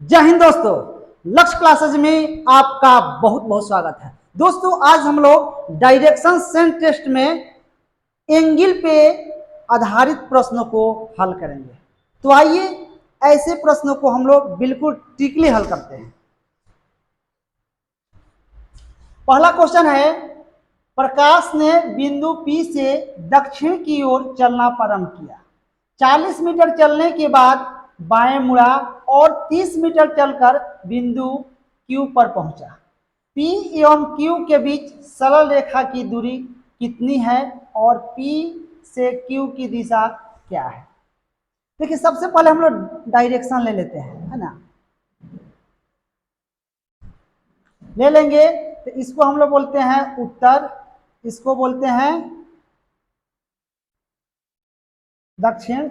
जय हिंद दोस्तों। लक्ष्य क्लासेज में आपका बहुत बहुत स्वागत है। दोस्तों आज हम लोग डायरेक्शन सेंस टेस्ट में एंगल पे आधारित प्रश्नों को हल करेंगे। तो आइए ऐसे प्रश्नों को हम लोग बिल्कुल टिकली हल करते हैं। पहला क्वेश्चन है, प्रकाश ने बिंदु P से दक्षिण की ओर चलना प्रारंभ किया। 40 मीटर चलने के बाद बाएं मुड़ा और 30 मीटर चलकर बिंदु Q पर पहुंचा। P एवं Q के बीच सरल रेखा की दूरी कितनी है और P से Q की दिशा क्या है? देखिए सबसे पहले हम लोग डायरेक्शन ले लेते हैं, है ना। ले लेंगे तो इसको हम लोग बोलते हैं उत्तर, इसको बोलते हैं दक्षिण,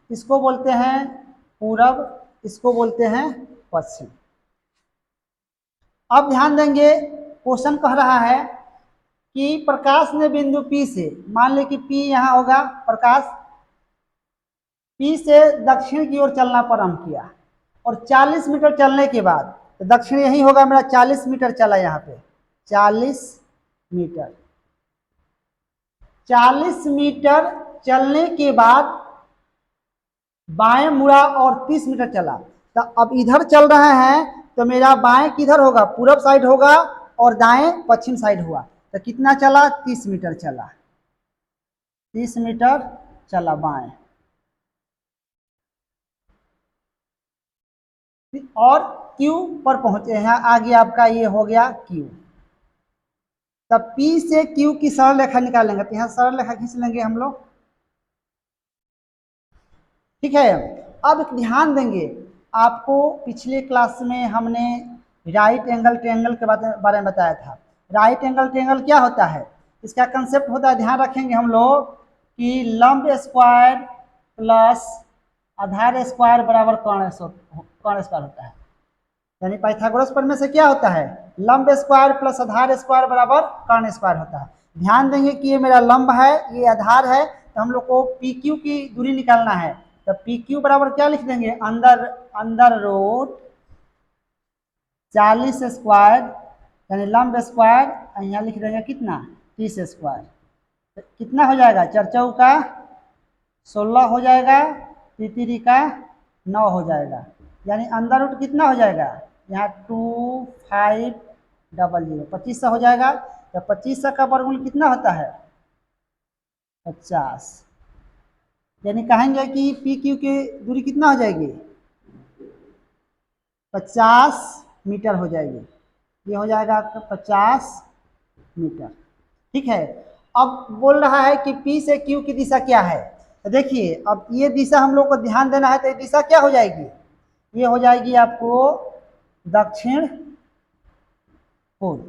इसको बोलते हैं पूरब, इसको बोलते हैं पश्चिम। अब ध्यान देंगे, क्वेश्चन कह रहा है कि प्रकाश ने बिंदु P से, मान ले कि P यहाँ होगा, प्रकाश P से दक्षिण की ओर चलना प्रारंभ किया और 40 मीटर चलने के बाद, तो दक्षिण यही होगा मेरा, 40 मीटर चला यहाँ पे, 40 मीटर 40 मीटर चलने के बाद बाएं मुड़ा और 30 मीटर चला। तो अब इधर चल रहा है तो मेरा बाएं किधर होगा, पूरब साइड होगा और दाएं पश्चिम साइड हुआ। तो कितना चला, 30 मीटर चला, 30 मीटर चला बाएं, और Q पर पहुंचे। यहाँ आगे आपका ये हो गया Q। तब P से Q की सरल रेखा निकालेंगे, तो यहाँ सरल रेखा खींच लेंगे हम लोग, ठीक है। अब ध्यान देंगे, आपको पिछले क्लास में हमने राइट एंगल ट्रायंगल के बारे में बताया था। राइट एंगल ट्रायंगल क्या होता है, इसका कंसेप्ट होता है, ध्यान रखेंगे हम लोग कि लंब स्क्वायर प्लस आधार स्क्वायर बराबर कर्ण स्क्वायर होता है। यानी पाइथागोरस प्रमेय से क्या होता है, लंब स्क्वायर प्लस आधार स्क्वायर बराबर कर्ण स्क्वायर होता है। ध्यान देंगे कि ये मेरा लंब है, ये आधार है, तो हम लोग को PQ की दूरी निकालना है। तो PQ बराबर क्या लिख देंगे, अंदर रूट 40 स्क्वायर यानी लंब स्क्वायर, यहाँ लिख देंगे कितना, 30 स्क्वायर। तो कितना हो जाएगा, 4 चौका 16 हो जाएगा, 3 का 9 हो जाएगा, यानी अंदर रूट कितना हो जाएगा, यहाँ 2500 2500 हो जाएगा। तो 2500 का वर्गमूल कितना होता है, 50। यानी कहेंगे कि PQ की दूरी कितना हो जाएगी, 50 मीटर हो जाएगी। ये हो जाएगा आपका 50 मीटर, ठीक है। अब बोल रहा है कि P से Q की दिशा क्या है। तो देखिए अब ये दिशा हम लोग को ध्यान देना है, तो ये दिशा क्या हो जाएगी, ये हो जाएगी आपको दक्षिण पूर्व।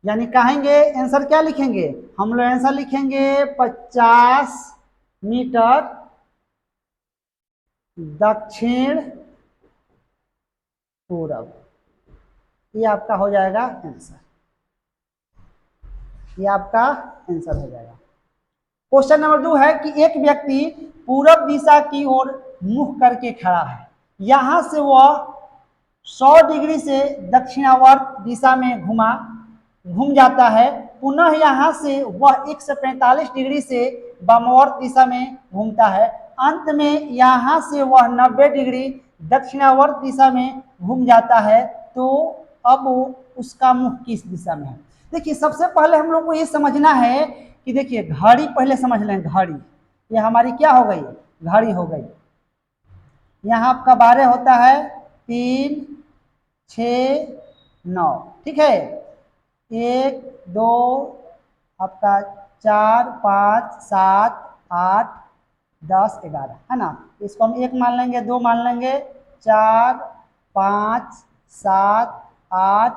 यानी कहेंगे आंसर क्या लिखेंगे, हम लोग आंसर लिखेंगे 50 मीटर दक्षिण पूरब। ये आपका हो जाएगा आंसर, ये आपका आंसर हो जाएगा। क्वेश्चन नंबर 2 है कि एक व्यक्ति पूरब दिशा की ओर मुख करके खड़ा है, यहां से वह 100 डिग्री से दक्षिणावर्त दिशा में घूम जाता है, पुनः यहाँ से वह 145 डिग्री से वामावर्त दिशा में घूमता है, अंत में यहाँ से वह 90 डिग्री दक्षिणावर्त दिशा में घूम जाता है। तो अब उसका मुख किस दिशा में है। देखिए सबसे पहले हम लोग को ये समझना है कि देखिए घड़ी पहले समझ लें, घड़ी ये हमारी क्या हो गई, घड़ी हो गई। यहाँ आपका 12 होता है, 3 6 9, ठीक है, 1 2 आपका 4 5 7 8 10 11, है ना। इसको हम 1 मान लेंगे, 2 मान लेंगे, 4 5 7 8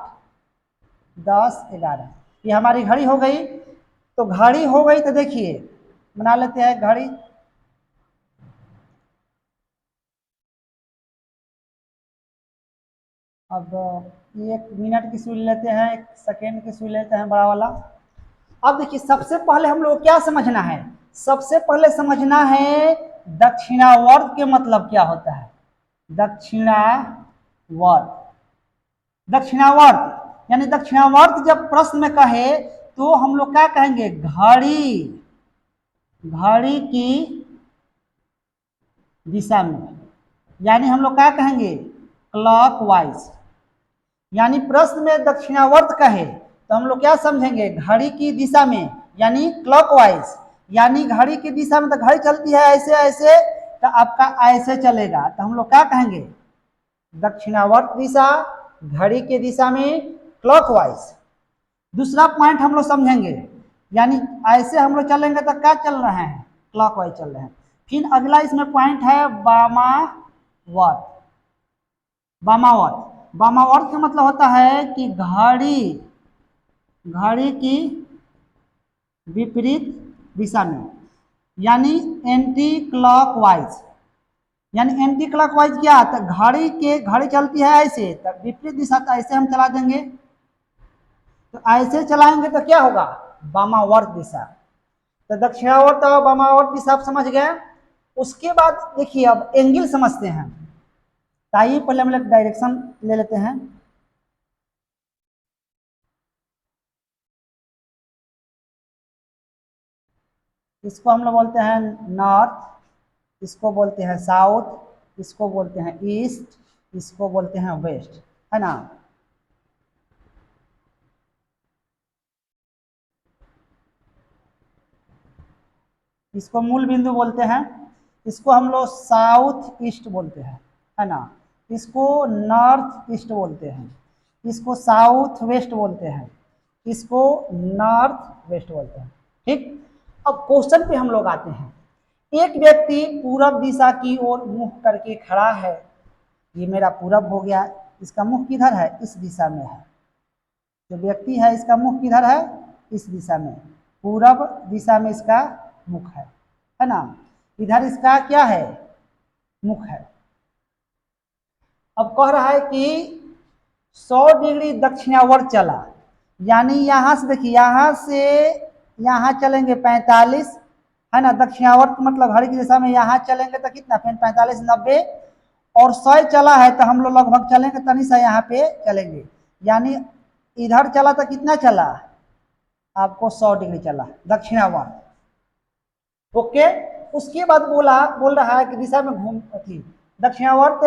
10 11, ये हमारी घड़ी हो गई। तो घड़ी हो गई, तो देखिए बना लेते हैं घड़ी। अब 1 मिनट की सुई लेते हैं, 1 सेकेंड की सुई लेते हैं, बड़ा वाला। अब देखिए सबसे पहले हम लोग क्या समझना है, सबसे पहले समझना है दक्षिणावर्त के मतलब क्या होता है। दक्षिणावर्त वर्त, दक्षिणावर्त यानी दक्षिणावर्त जब प्रश्न में कहे तो हम लोग क्या कहेंगे, घड़ी, घड़ी की दिशा में, यानी हम लोग क्या कहेंगे, क्लॉकवाइज। यानी प्रश्न में दक्षिणावर्त कहे तो हम लोग क्या समझेंगे, घड़ी की दिशा में यानी क्लॉकवाइज, यानी घड़ी की दिशा में तो घड़ी चलती है ऐसे ऐसे, तो आपका ऐसे चलेगा, तो हम लोग क्या कहेंगे, दक्षिणावर्त दिशा, घड़ी की दिशा में क्लॉकवाइज। दूसरा पॉइंट हम लोग समझेंगे, यानी ऐसे हम लोग चलेंगे तो क्या चल रहे हैं, क्लॉकवाइज चल रहे हैं। फिर अगला इसमें पॉइंट है वामावर्त। वामावर्त, वामावर्त का मतलब होता है कि घड़ी, घड़ी की विपरीत दिशा में, यानी एंटी क्लॉकवाइज। यानी एंटी क्लॉकवाइज क्या, तो घड़ी के, घड़ी चलती है ऐसे, तो विपरीत दिशा तो ऐसे हम चला देंगे, तो ऐसे चलाएंगे तो क्या होगा, वामावर्त दिशा। तो दक्षिणावर्त और वामावर्त दिशा आप समझ गए। उसके बाद देखिए अब एंगल समझते हैं। तो आइए पहले हम लोग डायरेक्शन ले लेते हैं। इसको हम लोग बोलते हैं नॉर्थ, इसको बोलते हैं साउथ, इसको बोलते हैं ईस्ट, इसको बोलते हैं वेस्ट, है ना। इसको मूल बिंदु बोलते हैं, इसको हम लोग साउथ ईस्ट बोलते हैं, है ना। इसको नॉर्थ ईस्ट बोलते हैं, इसको साउथ वेस्ट बोलते हैं, इसको नॉर्थ वेस्ट बोलते हैं। ठीक, अब क्वेश्चन पे हम लोग आते हैं। एक व्यक्ति पूरब दिशा की ओर मुख करके खड़ा है, ये मेरा पूरब हो गया, इसका मुख किधर है, इस दिशा में है। जो व्यक्ति है इसका मुख किधर है, इस दिशा में, पूरब दिशा में इसका मुख है ना। इधर इसका क्या है, मुख है। अब कह रहा है कि 100 डिग्री दक्षिणावर्त चला, यानी यहां से देखिए, यहां से यहां चलेंगे 45, है ना। दक्षिणावर्त मतलब घड़ी की दिशा में यहां चलेंगे तो कितना, फिर 45 90, और 100 चला है तो हम लोग लगभग चलेंगे तनी सा यहाँ पे चलेंगे, यानी इधर चला तो कितना चला, आपको 100 डिग्री चला दक्षिणावर्त। ओके, उसके बाद बोल रहा है कि दिशा में घूम, दक्षिणावर्त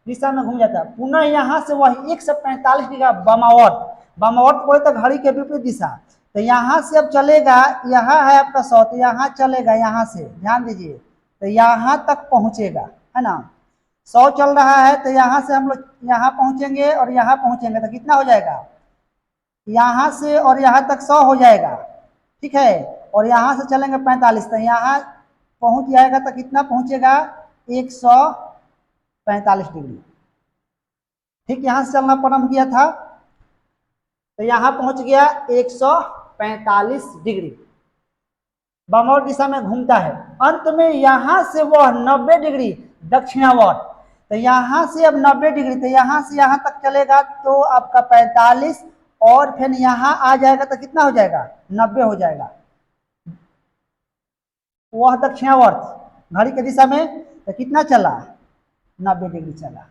दिशा में घूम जाता है, पुनः यहाँ से वही 145 डिग्री वामावर्त, वामावर्त बोले तो घड़ी के विपरीत दिशा। तो यहाँ से अब चलेगा, यहाँ है आपका 100, तो यहाँ चलेगा, यहाँ से ध्यान दीजिए, तो यहाँ तक पहुंचेगा, है ना। 100 चल रहा है तो यहाँ से हम लोग यहाँ पहुंचेंगे और यहाँ पहुंचेंगे तो कितना हो जाएगा, यहाँ से और यहाँ तक 100 हो जाएगा, ठीक है। और यहाँ से चलेंगे 45, तो यहाँ पहुंच जाएगा तो कितना पहुंचेगा, 145 डिग्री। ठीक, यहाँ से चलना प्रारंभ किया था तो यहाँ पहुंच गया 145 डिग्री, वामावर्त दिशा में घूमता है। अंत में यहाँ से वह 90 डिग्री दक्षिणावर्त, तो यहाँ से अब 90 डिग्री, तो यहाँ से यहाँ तक चलेगा तो आपका 45, और फिर यहाँ आ जाएगा तो कितना हो जाएगा, 90 हो जाएगा। वह दक्षिणावर्त घड़ी की दिशा में तो कितना चला, 90 डिग्री चला।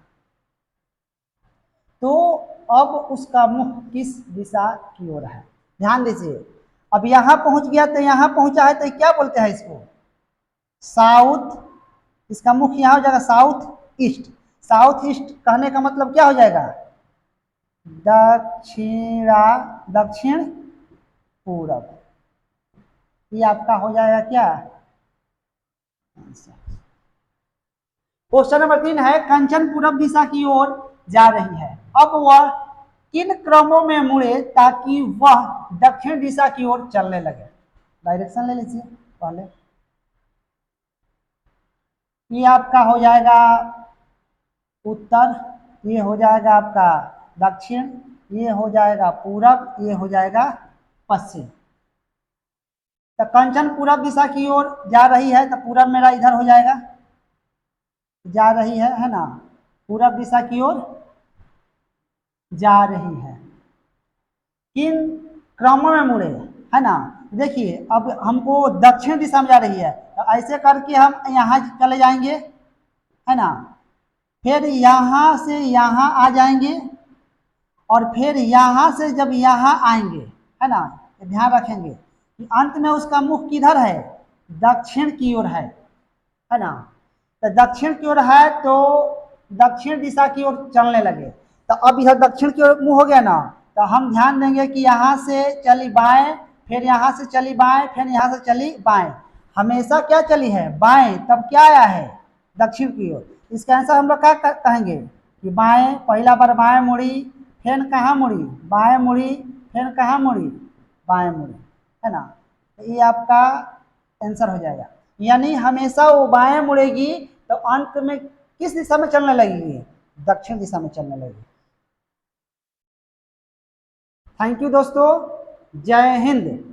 तो अब उसका मुख किस दिशा की ओर है, ध्यान दीजिए। अब यहाँ पहुंच गया तो यहाँ पहुंचा है तो क्या बोलते हैं इसको, साउथ, इसका मुख यहाँ हो जाएगा साउथ ईस्ट। साउथ ईस्ट कहने का मतलब क्या हो जाएगा, दक्षिण पूरब, ये आपका हो जाएगा क्या। क्वेश्चन नंबर 3 है, कंचन पूरब दिशा की ओर जा रही है, अब वह किन क्रमों में मुड़े ताकि वह दक्षिण दिशा की ओर चलने लगे। डायरेक्शन ले लीजिए पहले, ये आपका हो जाएगा उत्तर, ये हो जाएगा आपका दक्षिण, ये हो जाएगा पूरब, ये हो जाएगा पश्चिम। तो कंचन पूरब दिशा की ओर जा रही है तो पूरब मेरा इधर हो जाएगा, जा रही है ना, पूरब दिशा की ओर जा रही है। किन क्रमों में मुड़े, है ना। देखिए अब हमको दक्षिण दिशा में जा रही है तो ऐसे करके हम यहाँ चले जाएंगे, है ना। फिर यहाँ से यहाँ आ जाएंगे और फिर यहाँ से जब यहाँ आएंगे, है ना, ध्यान रखेंगे कि अंत में उसका मुख किधर है, दक्षिण की ओर है ना। तो दक्षिण की ओर है तो दक्षिण दिशा की ओर चलने लगे। तो अब यह दक्षिण की ओर मुंह हो गया ना, तो हम ध्यान देंगे कि यहाँ से चली बाएं, फिर यहाँ से चली बाएं, फिर यहाँ से चली बाएं, हमेशा क्या चली है, बाएं, तब क्या आया है, दक्षिण की ओर। इसका आंसर हम लोग क्या कहेंगे कि बाएं, पहला बार बाएं मुड़ी, फिर कहाँ मुड़ी, बाएं मुड़ी, फिर कहाँ मुड़ी, बाएं मुड़ी, है ना। तो ये आपका आंसर हो जाएगा। यानी हमेशा वो बाएं मुड़ेगी तो अंत में किस दिशा में चलने लगेगी, दक्षिण दिशा में चलने लगेगी। थैंक यू दोस्तों, जय हिंद।